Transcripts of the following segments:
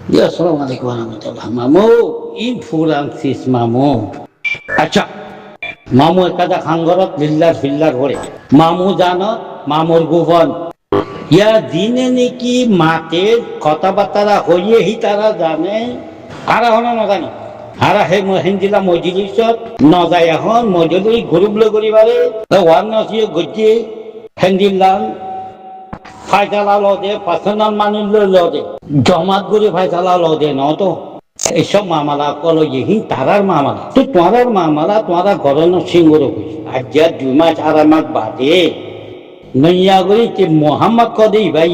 Ya, assalamualaikum warahmatullah. Mamu, in Francis mamu. আচ্ছা, মামু একটা খাঙ্গরত লিল্লার ফিল্লার করে মামু জানো মামুর গোপন ইয়া দিনে নাকি মাতের কথাবার্তা হইয়ে হি তারা জানে আর হন না জানি আর হে মহেন্দিলা মজলিসত নজায় এখন মজলি গ্রুপলে করিবারে ওয়ান নসিয়ে গজ্জে হেন্দিলাম ফায়সালা লদে পার্সোনাল মানুষ লদে জমাত করে ফায়সালা লদে ন তো এইসব মামালা কল ইহি তারার মামালা তো তোমার মামালা তোমার ঘরনো সিংহর হয়েছে আজ যা 2 মাস 2.5 মাস বাদে নইয়া করি যে মোহাম্মদ কদে ভাই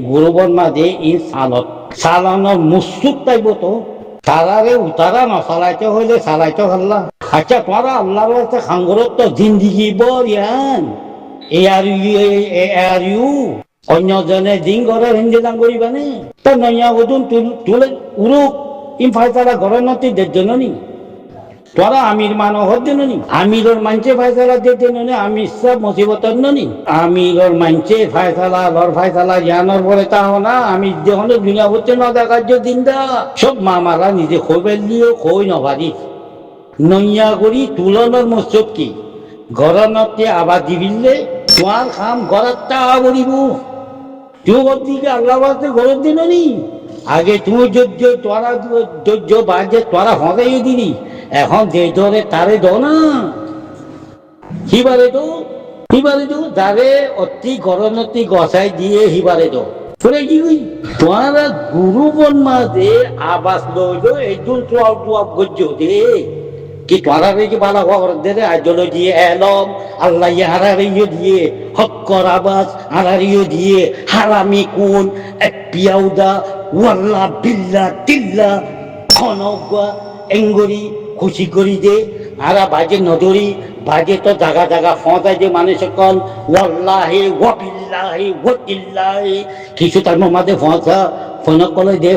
গৌরবর মাঝে এই সালত সালানোর মুসুক তাইব তো তারারে উতারা নচালাইতে হইলে চালাইতে পারলা আচ্ছা তোমার আল্লাহর কাছে খাঙ্গরত তো জিন্দিগি বর ইয়ান আর ইউ অন্যজনে দিন ঘরের হিন্দি দান করিবানে তো নইয়া ওজন তুলে উরুক ফায়সালা ঘরের নতি দের জন্য নি তোরা আমির মানো হর জন্য নি আমিরর মানছে ফায়সালা দের জন্য নি আমির সব মুসিবতের নি আমিরর মানছে ফায়সালা লর ফায়সালা জানোর পরে তাও না আমি যখন দুনিয়া হচ্ছে না দেখার দিন দা সব মামারা নিজে খোবেল দিও খই নভারি নইয়া করি তুলনার মসজিদ কি ঘরের নতে আবার দিবিলে তোমার খাম ঘরের টা করিব তুই দিকে আল্লাহ ঘরের দিন নি আগে তুমি যোগ্য তোরা যোগ্য বাজে তোরা হদাই দিবি এখন যে ধরে তারে দো না হিবারে দো যারে অতি গরনতি গসাই দিয়ে হিবারে দো তোরে কি কই তোরা গুরু বন মাঝে আবাস লইলো একজন তোয়াব গজ্জ দে কি তোরা কি বালা খবর দে রে আজলো দিয়ে এলম আল্লাহ হারারিও দিয়ে হক্কর আবাস হারারিও দিয়ে হারামি কোন এক পিয়াউদা ওয়াল্লা বিল্লা টিল্লা খনগা এঙ্গরি খুশি করি দে আরা বাজে নদরি বাজে তো জাগা জাগা ফঁসাই যে মানুষ কন ওয়াল্লাহি ওয়াবিল্লাহি ওয়াতিল্লাহি কিছু তার মাঝে ফঁসা ফোন কলে দে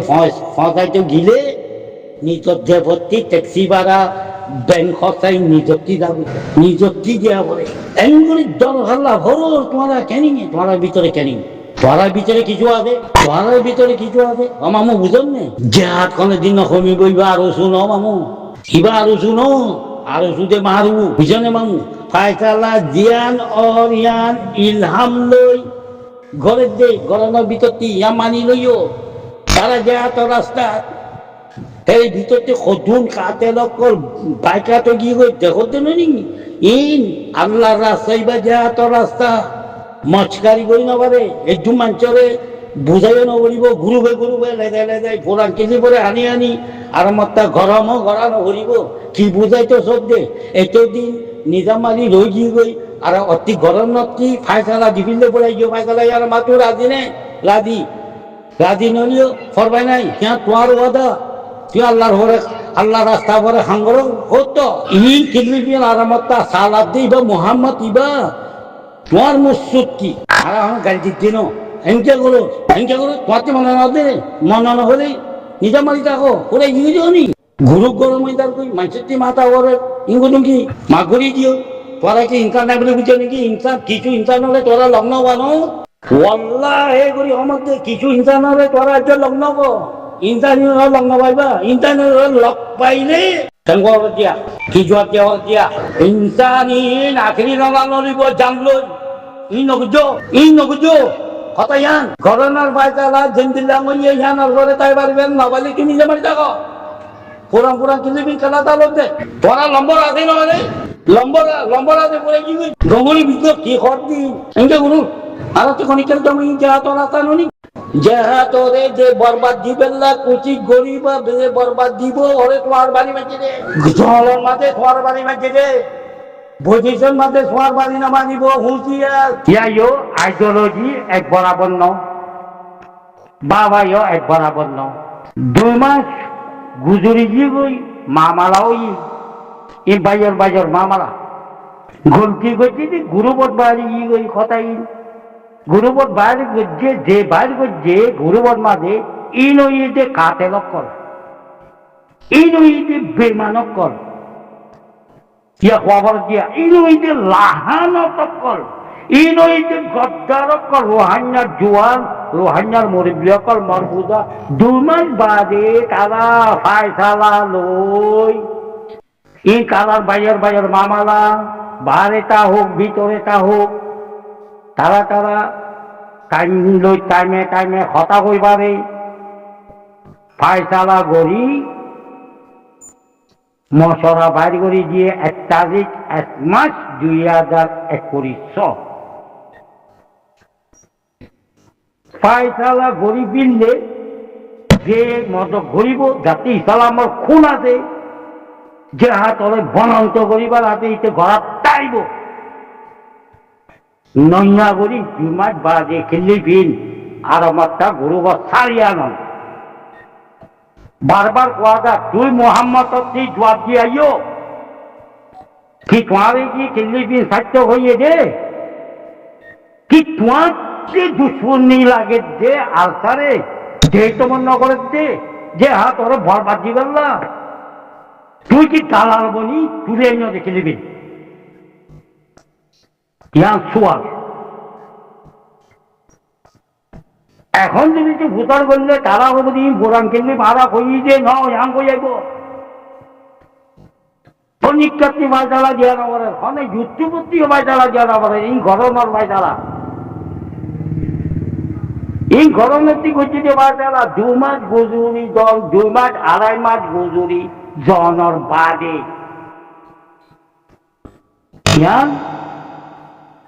ফঁসাই তো গিলে নিজর দেবত্তি ট্যাক্সি ভাড়া ব্যাংক খরচাই নিজত্তি যাবে নিজত্তি দেওয়া বলে এঙ্গরি দল হাল্লা ভরো তোমারা কেনি তোমার ভিতরে কেনি তোরার ভিতরে কিছু আছে তোরার ভিতরে কিছু আছে মামু বুঝন নে জেহাদ কোনো দিন কমি বইবা আরো শুনো মামু ইবা আরো শুনো আরো শুধু মারু বুঝনে মামু ফায়সালা জিয়ান অর ইয়ান ইলহাম লই ঘরের দে গরমের ভিতরটি ইয়া মানি লইও তারা জেহাদ রাস্তা এই ভিতরতে খদুন কাতে লক্কর বাইকাতে গিয়ে গই দেখতে নি ইন আল্লাহর রাস্তাই বা জেহাদ রাস্তা মচকারি করি না পারে একটু মাঞ্চরে বুঝাইও না বলিব গুরুবে লেদাই ফোরান কেজি পরে আনি আর মাত্রা গরমও গড়ানো করিব কি বুঝাইতো সব দে এতদিন নিজামালি রই গিয়ে গই আর অতি গরম নতি ফায়সালা দিবিলে পড়াই গিয়ে ফায়সালা আর মাত্র রাজি নলিও ফরবাই নাই হ্যাঁ তোমার ওয়াদা তুই আল্লাহ রাস্তা পরে হাঙ্গর হতো ই কিনবি আরামত্তা সালাদ দিবা মোহাম্মদ ইবা তোমার মসুদ কি আর আমার গাড়ি দিচ্ছি না হেঁকে করো তোমাকে মনে না হলে নিজা মারি থাকো ওরা ইংরেজি হনি গুরু গরম হয়ে থাকো মানুষের মাথা ওরে ইঙ্গুন কি মা ঘুরিয়ে দিও তোরা কি ইনকাম নাই বলে বুঝছো নাকি ইনসান কিছু ইনসান হলে তোরা লগ্ন বানো ওয়াল্লাহ হে করি আমার কিছু ইনসান হলে তোরা একটা লগ্ন গো ইনসান লগ্ন পাইবা ইনসান লগ পাইলে দিয়া কি জবাব দিয়া ইনসানি আখেরি নলিব জানলো ই নগুজো কথা ইয়ান ঘটনার ফায়সালা জিন্দিল্লা মইয়ে ইয়ানার ঘরে তাই পারবেন নবালি তুমি যে মারি থাকো পুরান কিলিবি খেলা তালতে তোরা লম্বর আছে না মানে লম্বর আছে পরে কি গঙ্গলি ভিতর কি খর দি এনকে গুরু আর তো খনিকেল তুমি যা তোরা তানুনি যাহা তোরে যে বরবাদ দিবেন না কুচি গরিব বেজে বরবাদ দিব ওরে তোমার বাড়ি মাঝে রে জলের মাঝে তোমার বাড়ি মাঝে রে পজিশন মাঝে তোমার বাড়ি না মানিব হুঁশিয়ার ইয়াইও আইডিওলজি এক বরাবর ন বাবাইও এক বরাবর ন 2 মাস গুজরি গিয়ে গই মামালাও ই বাজার মামালা গলকি করছি গুরুবট বাড়ি গিয়ে গই কথাই গুরুবট বাইরে গজ্জে যে বাইরে গজ্জে গুরুবট মাঝে ইনইতে কাতে লক্কর ইনইতে বেমানক কর ইয়া খবর দিয়া ইনইতে লাহানত কর ইনইতে গদ্দারক কর রোহান্না জোয়ান রোহাঙ্গার মরিবিয়কল মরবুজা 2 মাস বাদে তারা ফায়সালা লই এই কালার বাইয়ের মামালা বাহারেটা হোক ভিতরেটা হোক তারা টাইম লই টাইমে হতা কইবারে ফায়সালা গড়ি মশরা বাইর করে দিয়ে 1 তারিখ 1 মাস 2021 ফায়সালা গড়ি বিনলে যে মত গরিব জাতি ইসলামর খুন আছে যে হাত হলে বনন্ত করিবার হাতে ইতে ঘর টাইব নইয়া করি 2 মাস বাদে খেললি বিন আর আমারটা গরু বা সারিয়া নন বারবার কোয়া যা তুই মোহাম্মদ জবাব দিয়াইও কি তোমারে কি খেললি বিন সত্য হইয়ে দে কি তোমার যে দুশ্মনী লাগে দে আলসারে যে তোমার নগরের দে যে হাত ওরা বরবাদ দিবেন না তুই কি দালাল বনি তুলে এনে দেখে নিবি ইয়ান সোয়াল এখন যদি তুই ভূতার করলে তারা হবো দিন বোরান কিনলে ভাড়া কই যে ন ইয়াং কই যাইব নিকাত্তি বাইতালা দিয়া না বলে অনেক যুদ্ধপত্তি বাইতালা দিয়া না বলে এই গরমের বাইতালা এই গরমের দিক হচ্ছে যে বাইতালা 2 মাস গজুরি দল 2 মাস 2.5 মাস গজুরি জনর বাদে ইয়ান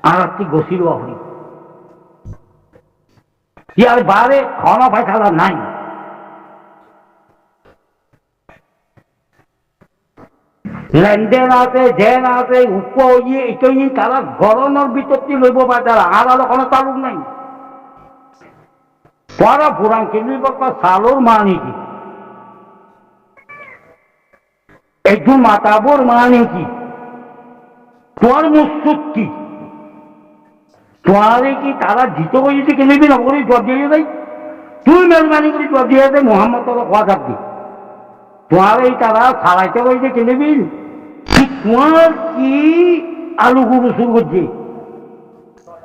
আর একটি গছিল আপনি ইয়ার বারে ক্ষণ বাইতালা নাই লেনদেন আছে জেন আছে ইয়ে এটাই তারা গরমের বিতর্তি লইব বা তারা আর আলো কোনো তালুক নাই পরা পুরান কিনবি বা সালোর মানে কি একটু মাতাবর মানে কি তোর মুসুক কি তোয়ারে কি তারা জিত হয়েছে কিনবি না বলি জব দিয়ে দেয় তুই মেহরবানি করে জব দিয়ে দেয় মোহাম্মদ তোর খোয়া থাকবি তোমার এই তারা সারাইতে হয়েছে কিনবি তোমার কি আলু গুরু শুরু করছে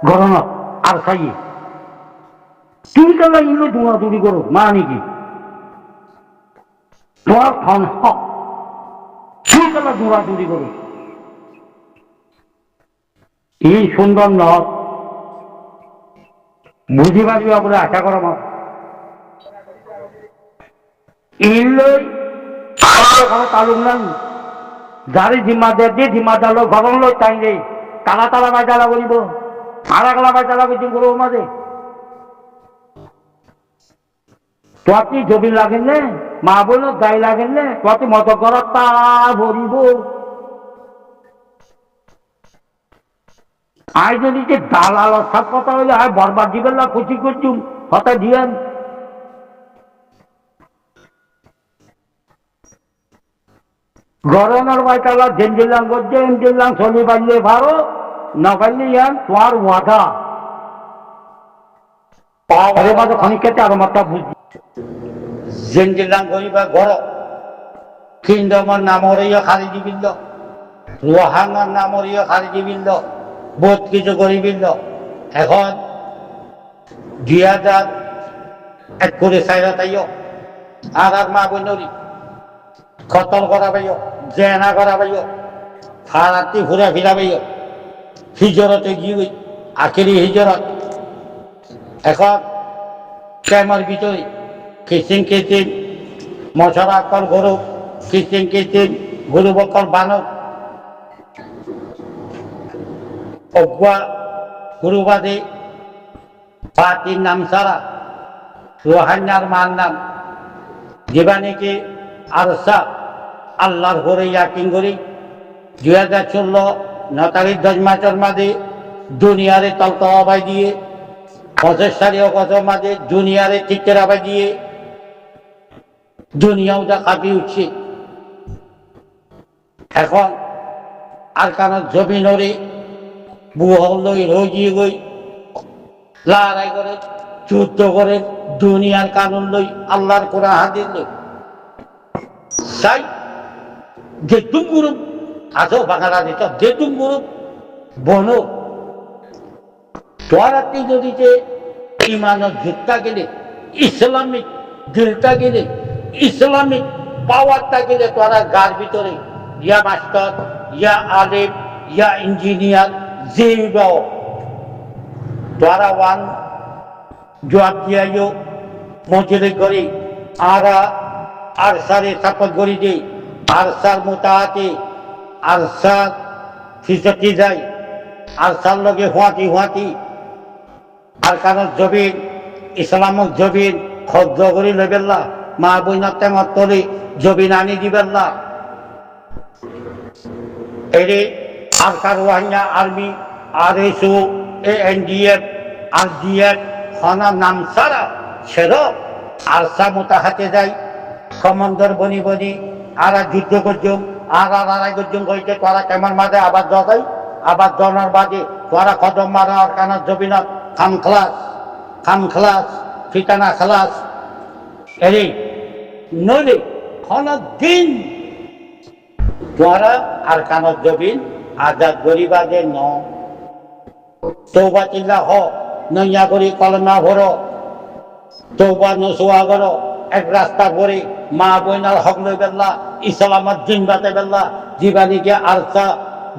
গরম আর খাইয়ে তুমি তারা ইলো দৌড়াদৌড়ি করো মানে কি তোমার ক্ষণ হক তুমি তারা দৌড়াদৌড়ি করো এই সুন্দর নদ বুঝি পারবি বলে আশা করো মা ইলই কোনো তালুক নাই যারে জিম্মাদার দিয়ে জিম্মাদার লোক গরম লোক চাইলে তালা বাইতালা করিব আড়াগলা বাইতালা করছি গরু মাঝে তোয়াতি জমি লাগেন নে মা বোন গাই লাগেন নে তোয়াতি মত কর তা ভরিব আই যদি যে দালাল সব কথা হইলে আয় বরবাদ দিবেন না খুশি করছুম হতা দিয়েন গরমের বাইতালা জেন দিলাম করছে এম দিলাম চলি পারলে ভালো না পারলে ইয়ান তোমার ওয়াদা আরে বাদে খনিকেতে আরো মাত্রা বুঝি জেন দিলাম করিবা ঘর কিন্দমর নাম হরিয়া খালি দিবিল রোহাঙ্গার নাম হরিয়া খালি দিবিল বহুত কিছু করিবিল এখন 2001 করে চাইরা তাইও আর মা বইনরি কতল করা পাইও জেনা করা পাইও ফারাতি ঘুরা ফিরা পাইও হিজরতে গিয়ে আখেরি হিজরত এখন ক্যামের ভিতরে কিচিন মশলা অকল গরু কিচিন গরু বকল বানক অগুয়া গরু বাদে পাতির নাম সারা রোহান্যার মার নাম যেবা নাকি আরসা আল্লাহর ঘরে ইয়াকিং করি 2014 9 তারিখ 10 মাসের মাঝে দুনিয়ারে তলতবাই দিয়ে 25 অগস্টের মাঝে দুনিয়ারে চিত্তেরাবাই দিয়ে দুনিয়াও যা কাঁপি উঠছে এখন আর কারণ জমিনরে বুহল লই রয়ে গই লড়াই করে যুদ্ধ করে দুনিয়ার কানুন লই আল্লাহর কোরআন হাদিস লই সাই যে তুমগুরু আছো বাঙালা দিত যে তুমগুরু বনো তোয়ারাতি যদি যে ইমানের যুদ্ধটা গেলে, ইসলামিক দিলটা গেলে, ইসলামিক পাওয়ারটা গেলে তোরা গার ভিতরে ইয়া মাস্টার, ইয়া আলেম, ইয়া ইঞ্জিনিয়ার, যে বাও তোরা ওয়ান জবাব দিয়াইও মজুরি করি আর সারে সাপত করি দিই আর সার মোতাহাতে আর সার ফিসতি যায় আর সার লগে হুয়াতি আর কারণ জবিন ইসলামক জবিন খদ্দ করি লইবেল্লা মা বইনার টেঙর তলে জবিন আনি দিবেল্লা এরে আর কার ওয়াহিনা আর্মি RSO ANDF RDF খানা নাম সারা সেরো আর সা মোতাহাতে যায় কমান্ডার বনি আর যুদ্ধ করছুম আর আড়াই করছুম কইতে তোরা কেমন মাঝে আবার জগাই আবার জনার বাদে তোরা কদম মারা আর কানার জবিনত খাম খালাস ঠিকানা খালাস এরে নইলে খানা দিন তোরা আর কানার জবিন আজাদ গরিবাদে ন তৌবা চিল্লা হ নইয়া করি কলমা ভরো তৌবা নসুয়া করো এক রাস্তা করে মা বইনার হক লই বেল্লা ইসলামত দিন বাতে বেল্লা জীবানীকে আরসা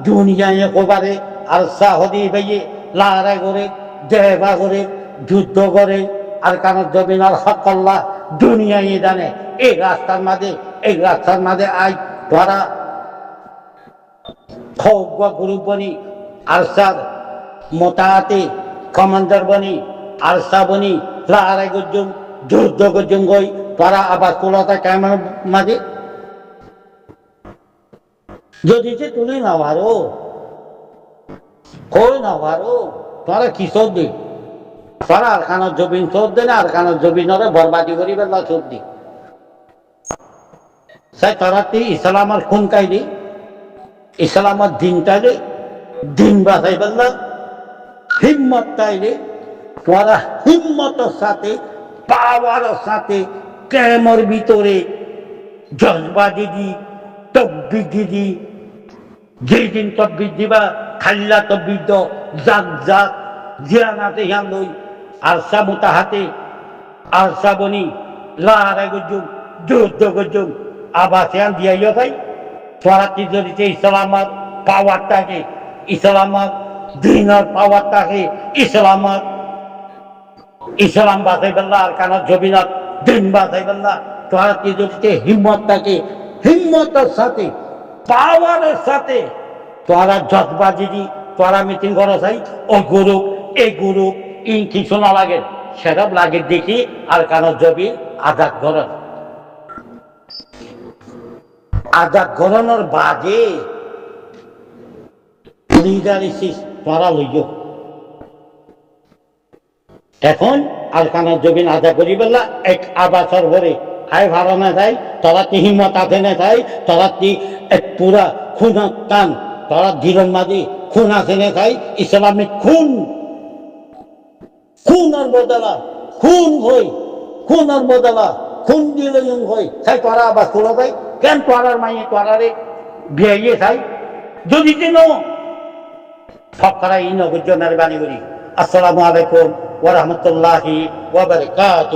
দুনিয়ায় কোবারে আরসা হদি বেয়ে লাড়াই করে দেবা করে যুদ্ধ করে আর কানার জমিনার হক কল্লা দুনিয়ায় জানে এই রাস্তার মাঝে আই ধরা খৌগ গ্রুপ বনি আরসার মোতাহাতে কমান্ডার বনি আরসা বনি লাড়াই গজ্জুম যুদ্ধ গজ্জুম গই তোরা আবার তোলাটা কেমন মাঝে যদি যে তুলি না পারো কই না পারো তোরা কি চোর দি তোরা আর কানার জবিন চোর দে না আর কানার জবিনরে বরবাদি করি বেলা চোর দি সাই তোরা তুই ইসলামার খুন কাইলি ইসলামার দিনটাইলে দিন বাঁচাই বেলা হিম্মত তাইলে তোরা হিম্মতের সাথে পাওয়ারের সাথে ক্যামের ভিতরে জজবা দিদি তকবির দিদি যেই দিন তকবির দিবা খাল্লা তকবির দ জাক জিয়ানাতে হিয়ান লই আরসা মোতাহাতে আরসা বনি লাহারাই গজ্জুম যুদ্ধ গজ্জুম আবার হিয়ান দিয়াইও ভাই তোরা কি যদি ইসলামার পাওয়ারটাকে ইসলামার দিনের পাওয়ারটাকে ইসলাম বাঁচাই বেল্লা আর কানার জবিনাত দিন বাঁচাই বেল্লা তোরা কি যদি হিম্মতটাকে হিম্মতের সাথে পাওয়ারের সাথে তোরা জজবাজি দি তোরা মিটিং করো চাই ও গ্রুপ এই গ্রুপ ইন কিছু না লাগে সেরব লাগে দেখি আর কানার জবিন আজাদ গরনের বাদে লিডারিসিস তোরা লইও এখন আর কানার জবিন আজা করি বেলা এক আবাসর ভরে আয় ভালো না যায় তোরা তি হিম্মত আছে না যায় তোরা তি এক পুরা খুন কান তোরা ধীরন মাঝে খুন আছে না যায় ইসলামিক খুনের বদলা খুনের বদলা খুন দিলে হই তাই তোরা আবাস তোলা যায় কেন তোরার মাইয়ে তোরারে বিয়ে চাই যদি দিন ফকরা ইন গুজনার বাণী করি আসসালামু আলাইকুম ওয়া রাহমাতুল্লাহি ওয়া বারাকাতুহু।